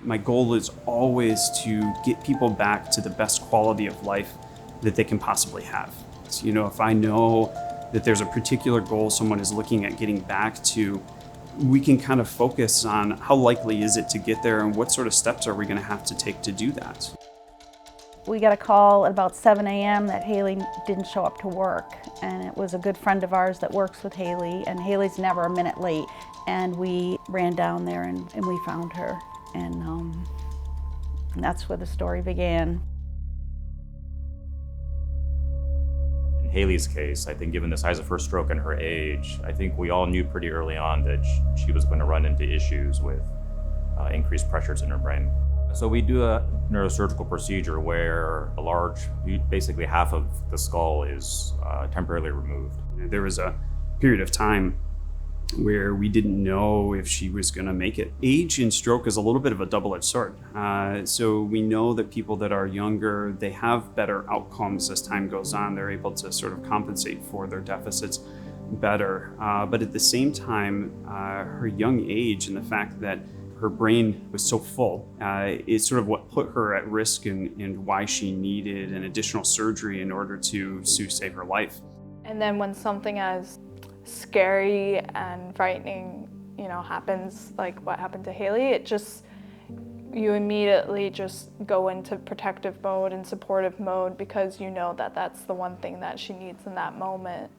My goal is always to get people back to the best quality of life that they can possibly have. So, if I know that there's a particular goal someone is looking at getting back to, we can kind of focus on how likely is it to get there and what sort of steps are we going to have to take to do that. We got a call at about 7 a.m. that Hayley didn't show up to work, and it was a good friend of ours that works with Hayley, and Hayley's never a minute late. And we ran down there and we found her, and that's where the story began. In Hayley's case, I think given the size of her stroke and her age, I think we all knew pretty early on that she was going to run into issues with increased pressures in her brain. So we do a neurosurgical procedure where basically half of the skull is temporarily removed. There was a period of time where we didn't know if she was going to make it. Age in stroke is a little bit of a double-edged sword. So we know that people that are younger, they have better outcomes as time goes on. They're able to sort of compensate for their deficits better. But at the same time, her young age and the fact that her brain was so full is sort of what put her at risk and why she needed an additional surgery in order to save her life. And then when something as scary and frightening, happens, like what happened to Hayley, you immediately just go into protective mode and supportive mode because you know that that's the one thing that she needs in that moment.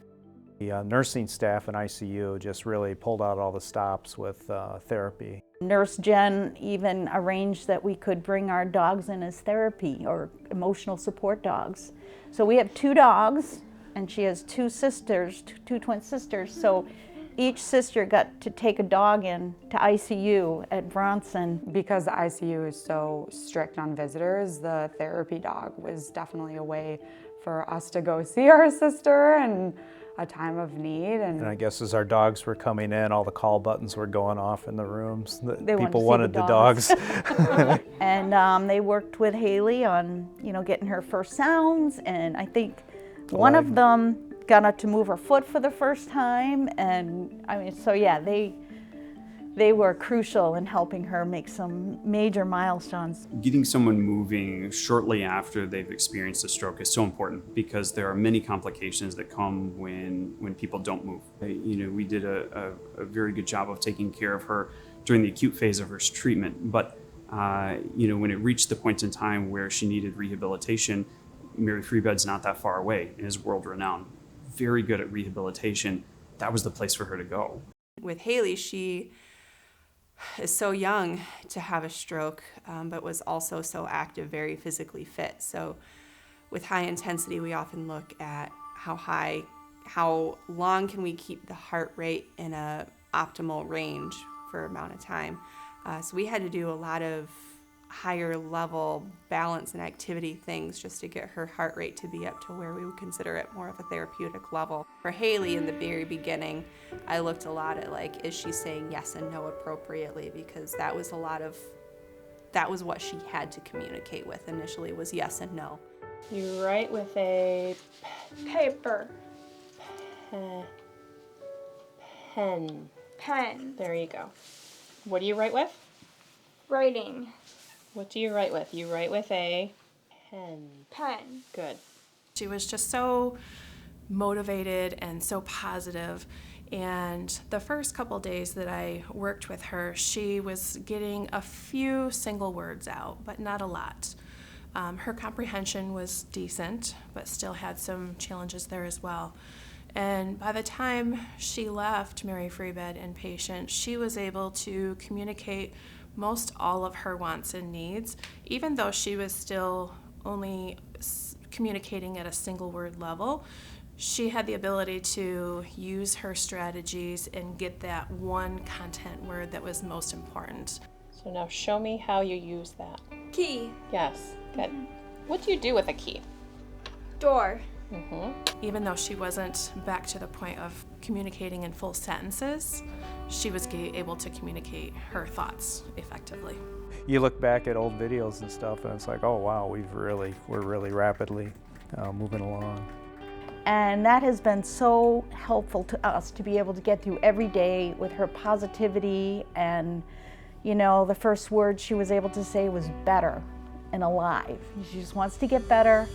The nursing staff in ICU just really pulled out all the stops with therapy. Nurse Jen even arranged that we could bring our dogs in as therapy or emotional support dogs. So we have 2 dogs, and she has 2 sisters, 2 twin sisters. So each sister got to take a dog in to ICU at Bronson. Because the ICU is so strict on visitors, the therapy dog was definitely a way for us to go see our sister and a time of need. And I guess as our dogs were coming in, all the call buttons were going off in the rooms. People wanted the dogs. And they worked with Hayley on, getting her first sounds. And I think one of them got her to move her foot for the first time. And they were crucial in helping her make some major milestones. Getting someone moving shortly after they've experienced a stroke is so important because there are many complications that come when people don't move. We did a very good job of taking care of her during the acute phase of her treatment, but when it reached the point in time where she needed rehabilitation, Mary Free Bed's not that far away and is world-renowned. Very good at rehabilitation. That was the place for her to go. With Hayley, she is so young to have a stroke, but was also so active, very physically fit. So with high intensity, we often look at how long can we keep the heart rate in a optimal range for amount of time. So we had to do a lot of higher level balance and activity things just to get her heart rate to be up to where we would consider it more of a therapeutic level. For Hayley in the very beginning, I looked a lot at is she saying yes and no appropriately, because that was what she had to communicate with initially, was yes and no. You write with a Paper. pen. Pen. There you go. What do you write with? Writing. What do you write with? You write with a pen. Pen. Good. She was just so motivated and so positive. And the first couple days that I worked with her, she was getting a few single words out, but not a lot. Her comprehension was decent, but still had some challenges there as well. And by the time she left Mary Free Bed inpatient, she was able to communicate most all of her wants and needs, even though she was still only communicating at a single word level. She had the ability to use her strategies and get that one content word that was most important. So now show me how you use that. Key. Yes, good. What do you do with a key? Door. Even though she wasn't back to the point of communicating in full sentences, she was able to communicate her thoughts effectively. You look back at old videos and stuff, and it's like, oh wow, we're really rapidly moving along. And that has been so helpful to us to be able to get through every day with her positivity and, You know, the first word she was able to say was better and alive. She just wants to get better,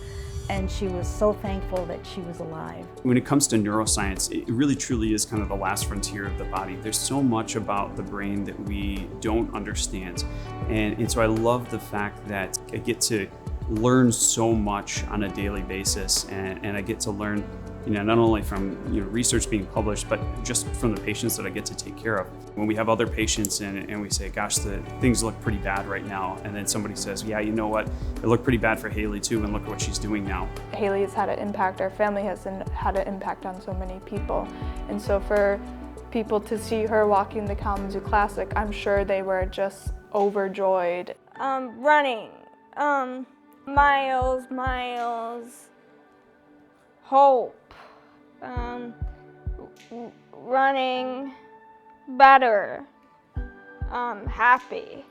and she was so thankful that she was alive. When it comes to neuroscience, it really truly is kind of the last frontier of the body. There's so much about the brain that we don't understand. And so I love the fact that I get to learn so much on a daily basis, and I get to learn, you know, not only from, you know, research being published, but just from the patients that I get to take care of. When we have other patients and we say, gosh, the things look pretty bad right now, and then somebody says, yeah, you know what, it looked pretty bad for Hayley too, and look at what she's doing now. Hayley has had an impact, our family has had an impact on so many people. And so for people to see her walking the Kalamazoo Classic, I'm sure they were just overjoyed. Running, miles, hope, running better, happy.